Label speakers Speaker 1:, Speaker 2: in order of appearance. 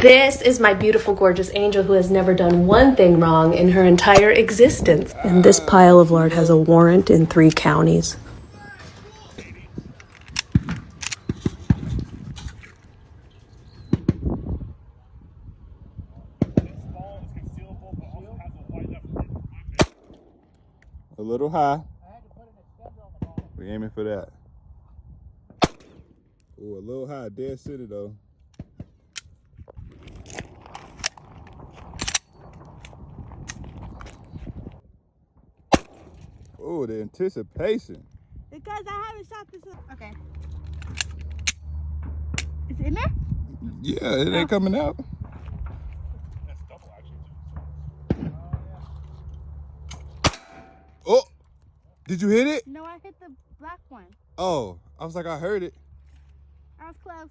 Speaker 1: This is my beautiful, gorgeous angel who has never done one thing wrong in her entire existence. And this pile of lard has a warrant in 3 counties.
Speaker 2: A little high. We aiming for that. Ooh, a little high, dead center though. Oh, the anticipation.
Speaker 3: Because I haven't shot this. Okay. Is it in there?
Speaker 2: Yeah, it ain't coming out.
Speaker 4: That's double actually.
Speaker 2: Oh, did you hit it?
Speaker 3: No, I hit the black one.
Speaker 2: Oh, I was like, I heard it.
Speaker 3: I was close.